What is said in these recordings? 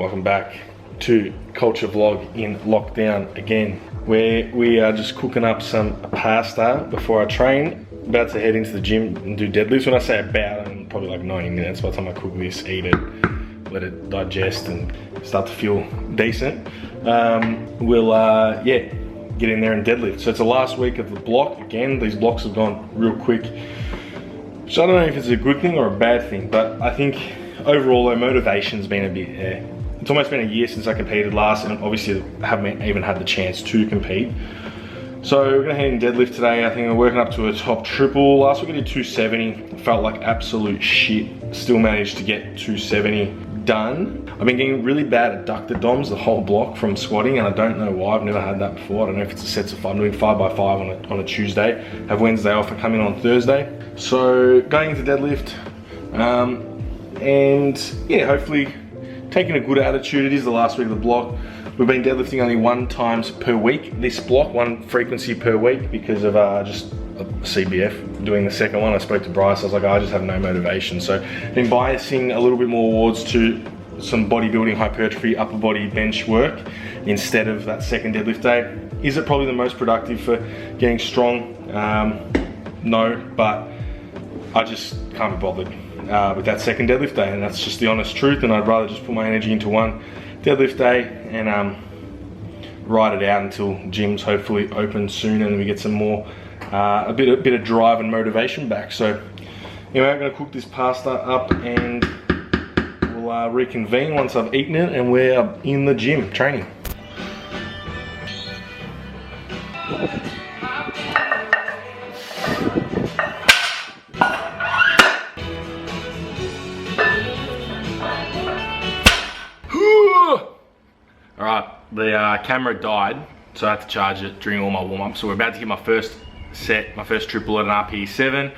Welcome back to Culture Vlog in lockdown again, where we are just cooking up some pasta before I train. About to head into the gym and do deadlifts. When I say about, I mean probably like 90 minutes by the time I cook this, eat it, let it digest and start to feel decent. We'll get in there and deadlift. So it's the last week of the block. Again, these blocks have gone real quick. So I don't know if it's a good thing or a bad thing, but I think overall our motivation's been a bit it's almost been a year since I competed last, and obviously haven't even had the chance to compete. So we're gonna head in deadlift today. I think we're working up to a top triple. Last week I did 270. Felt like absolute shit. Still managed to get 270 done. I've been getting really bad adductor DOMs the whole block from squatting, and I don't know why. I've never had that before. I don't know if it's a sets of 5. I'm doing 5x5 on a Tuesday. Have Wednesday off. I come in on Thursday. So going into deadlift, and yeah, hopefully taking a good attitude. It is the last week of the block. We've been deadlifting only 1 time per week this block, 1 frequency per week, because of just CBF doing the second one. I spoke to Bryce, I was like, I just have no motivation. So been biasing a little bit more towards to some bodybuilding, hypertrophy, upper body bench work instead of that second deadlift day. Is it probably the most productive for getting strong? No, but I just can't be bothered with that second deadlift day, and that's just the honest truth. And I'd rather just put my energy into 1 deadlift day and ride it out until gyms hopefully open soon, and we get some more a bit of drive and motivation back. So anyway, I'm gonna cook this pasta up and we'll reconvene once I've eaten it and we're in the gym training. Alright, the camera died, so I had to charge it during all my warm-ups. So we're about to hit my first set, my first triple at an RPE 7.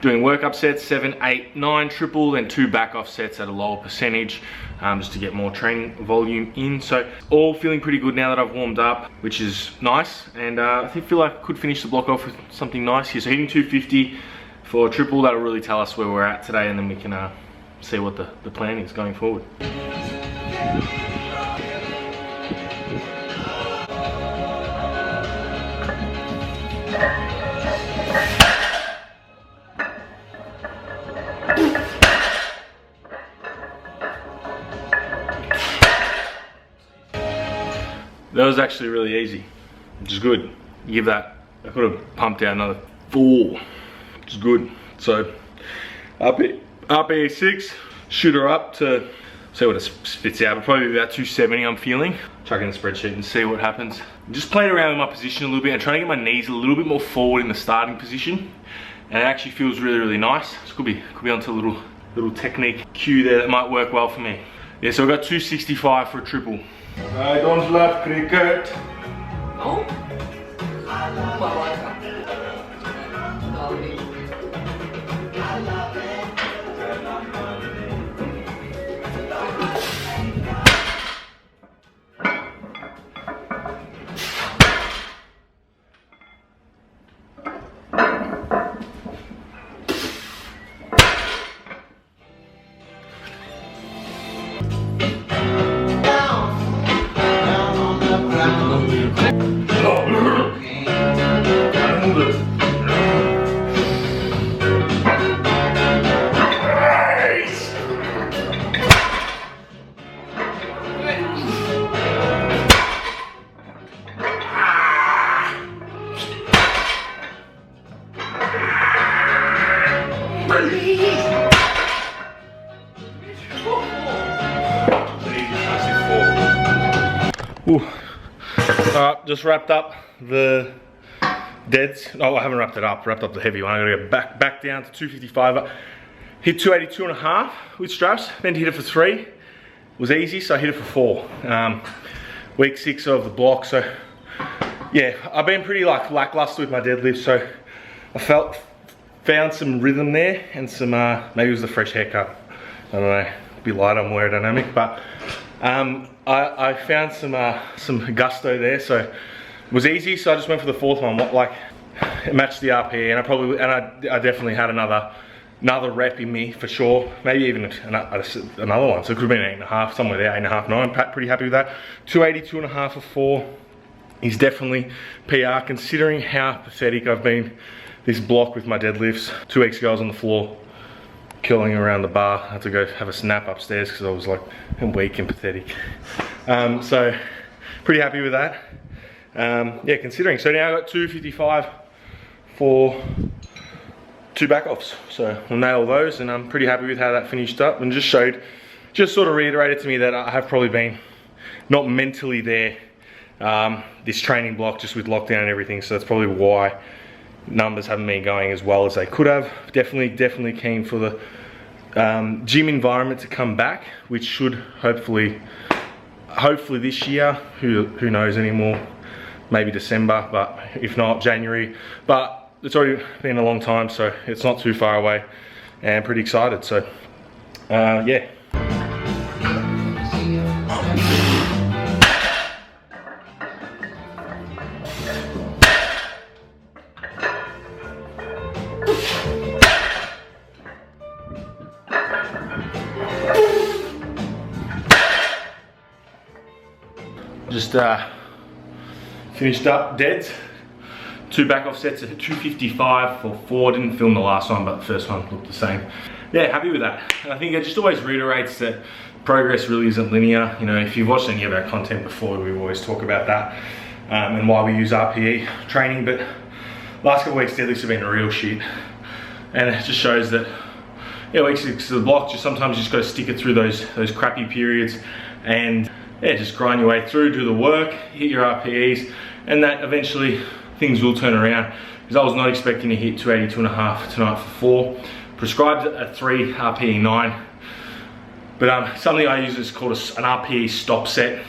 Doing work-up sets, 7, 8, 9 triple, then 2 back-off sets at a lower percentage, just to get more training volume in. So all feeling pretty good now that I've warmed up, which is nice. And I feel like I could finish the block off with something nice here. So hitting 250 for a triple, that'll really tell us where we're at today, and then we can see what the plan is going forward. That was actually really easy, which is good. You give that, I could have pumped out another 4, which is good. So RPE 6, shoot her up to see what it spits out, but probably about 270 I'm feeling. Chuck in the spreadsheet and see what happens. Just playing around with my position a little bit and trying to get my knees a little bit more forward in the starting position. And it actually feels really, really nice. This could be onto a little technique cue there that might work well for me. Yeah, so I've got 265 for a triple. I don't love cricket. No? Alright, just wrapped up the deads. Oh, I haven't wrapped it up. Wrapped up the heavy one. I'm gonna go back down to 255. Hit 282.5 with straps. Then hit it for 3. It was easy, so I hit it for 4. Week 6 of the block. So yeah, I've been pretty like lackluster with my deadlift. So I found some rhythm there, and some maybe it was the fresh haircut. I don't know, a bit lighter, more aerodynamic, but I found some gusto there, so it was easy. So I just went for the 4th one. Like, it matched the RPE, and I definitely had another another rep in me for sure. Maybe even another one. So it could have been 8.5, somewhere there, 8.5, 9. Pretty happy with that. 280, 2.5 for 4 is definitely PR, considering how pathetic I've been this block with my deadlifts. 2 weeks ago I was on the floor, killing around the bar. I had to go have a snap upstairs because I was like weak and pathetic. So pretty happy with that. Yeah, considering. So now I got 255 for 2 back offs. So we'll nail those, and I'm pretty happy with how that finished up, and just sort of reiterated to me that I have probably been not mentally there this training block, just with lockdown and everything. So that's probably why numbers haven't been going as well as they could have. Definitely keen for the gym environment to come back, which should hopefully this year. Who knows anymore? Maybe December, but if not, January. But it's already been a long time, so it's not too far away, and pretty excited. So yeah. Just finished up deads. 2 back off sets at 255 for 4. Didn't film the last one, but the first one looked the same. Yeah, happy with that. And I think it just always reiterates that progress really isn't linear. You know, if you've watched any of our content before, we always talk about that and why we use RPE training. But last couple of weeks, deadlifts have been a real shit, and it just shows that, yeah, weeks 6 of the block, just sometimes you just got to stick it through those crappy periods, and yeah, just grind your way through, do the work, hit your RPEs, and that eventually things will turn around. Because I was not expecting to hit 280, 2.5 tonight for 4. Prescribed at 3, RPE 9. But something I use is called an RPE stop set,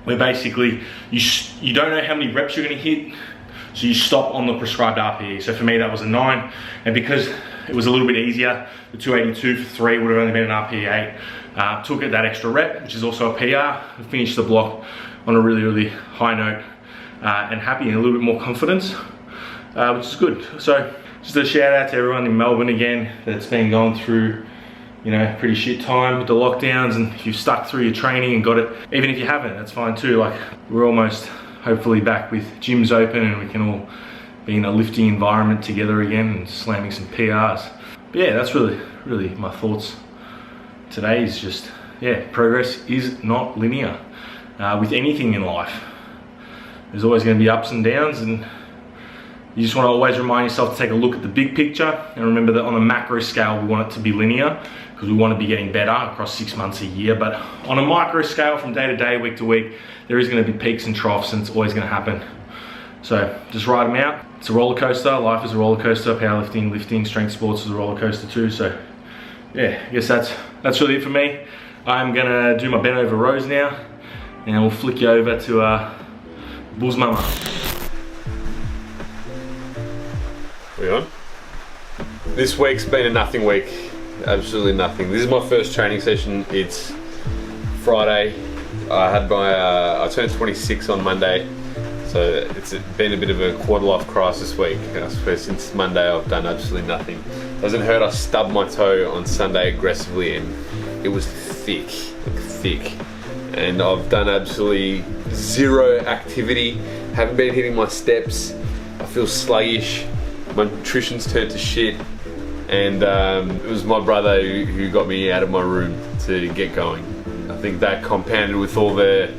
where basically you don't know how many reps you're going to hit, so you stop on the prescribed RPE. So for me that was a 9, and because it was a little bit easier, the 282 for 3 would have only been an RPE 8. Took it that extra rep, which is also a PR, and finished the block on a really high note, and happy and a little bit more confidence, which is good. So just a shout out to everyone in Melbourne again that's been going through, you know, pretty shit time with the lockdowns, and if you've stuck through your training and got it, even if you haven't, that's fine too. Like, we're almost hopefully back with gyms open and we can all be in a lifting environment together again and slamming some PRs. But yeah, that's really my thoughts. Today is just, yeah, progress is not linear with anything in life. There's always going to be ups and downs, and you just want to always remind yourself to take a look at the big picture, and remember that on a macro scale we want it to be linear, because we want to be getting better across 6 months, a year. But on a micro scale, from day to day, week to week, there is going to be peaks and troughs, and it's always going to happen. So just ride them out. It's a roller coaster. Life is a roller coaster. Powerlifting, lifting, strength sports is a roller coaster too. So yeah, I guess that's really it for me. I'm gonna do my bent over rows now, and we'll flick you over to Bull's mama. We on? This week's been a nothing week. Absolutely nothing. This is my first training session. It's Friday. I turned 26 on Monday, so it's been a bit of a quarter life crisis week. I swear since Monday I've done absolutely nothing. Doesn't hurt, I stubbed my toe on Sunday aggressively, and it was thick, and I've done absolutely zero activity. Haven't been hitting my steps. I feel sluggish. My nutrition's turned to shit, and it was my brother who got me out of my room to get going. I think that compounded with all the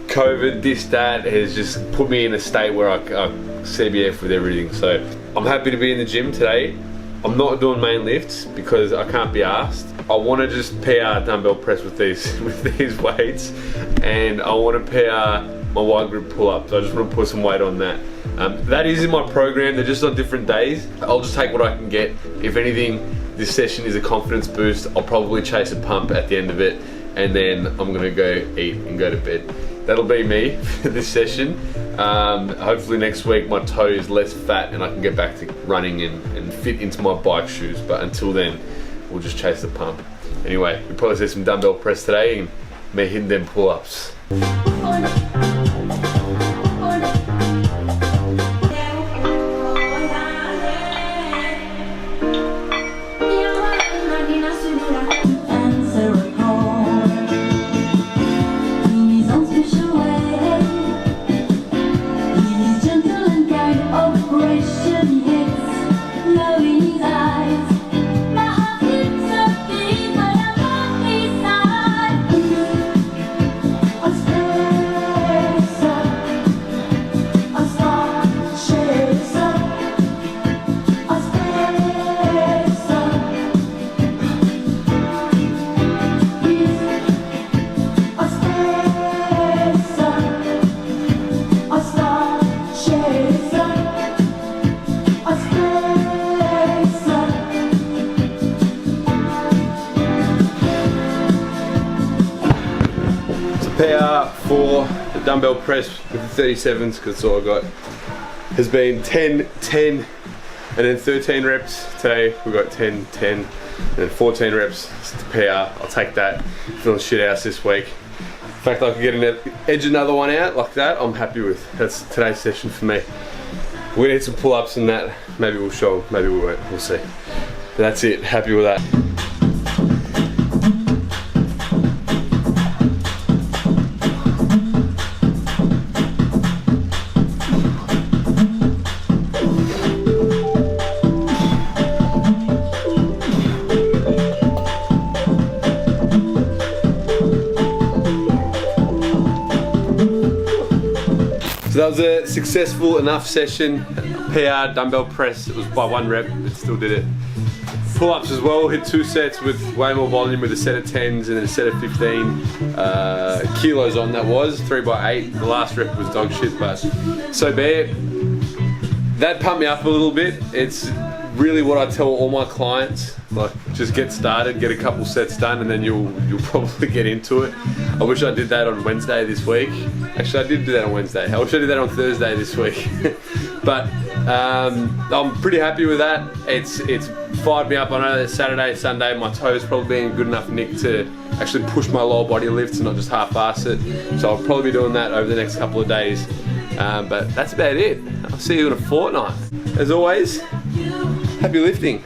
COVID, this, that, has just put me in a state where I CBF with everything. So I'm happy to be in the gym today. I'm not doing main lifts because I can't be asked. I want to just PR dumbbell press with these weights, and I want to PR my wide grip pull up. So I just want to put some weight on that. That is in my program. They're just on different days. I'll just take what I can get. If anything, this session is a confidence boost. I'll probably chase a pump at the end of it, and then I'm gonna go eat and go to bed. That'll be me for this session. Hopefully next week my toe is less fat and I can get back to running and fit into my bike shoes. But until then, we'll just chase the pump. Anyway, we'll probably see some dumbbell press today and me hitting them pull-ups. PR for the dumbbell press with the 37s, because that's all I got, has been 10, 10, and then 13 reps. Today we got 10, 10, and then 14 reps. It's the PR. I'll take that. Feeling shit house this week. In fact, I could edge another one out like that. I'm happy with. That's today's session for me. We need some pull-ups and that. Maybe we'll show, maybe we won't. We'll see. But that's it. Happy with that. So that was a successful enough session. PR dumbbell press, it was by 1 rep, but still did it. Pull-ups as well, hit 2 sets with way more volume, with a set of 10s and then a set of 15 kilos on. That was 3 by 8. The last rep was dog shit, but so be it. That pumped me up a little bit. It's really what I tell all my clients, like, just get started, get a couple sets done, and then you'll probably get into it. I wish I did that on Wednesday this week. Actually, I did do that on Wednesday. I wish I did that on Thursday this week. But I'm pretty happy with that. It's fired me up. I know that Saturday, Sunday, my toes probably being good enough nick to actually push my lower body lifts and not just half-ass it. So I'll probably be doing that over the next couple of days. But that's about it. I'll see you in a fortnight. As always, happy lifting.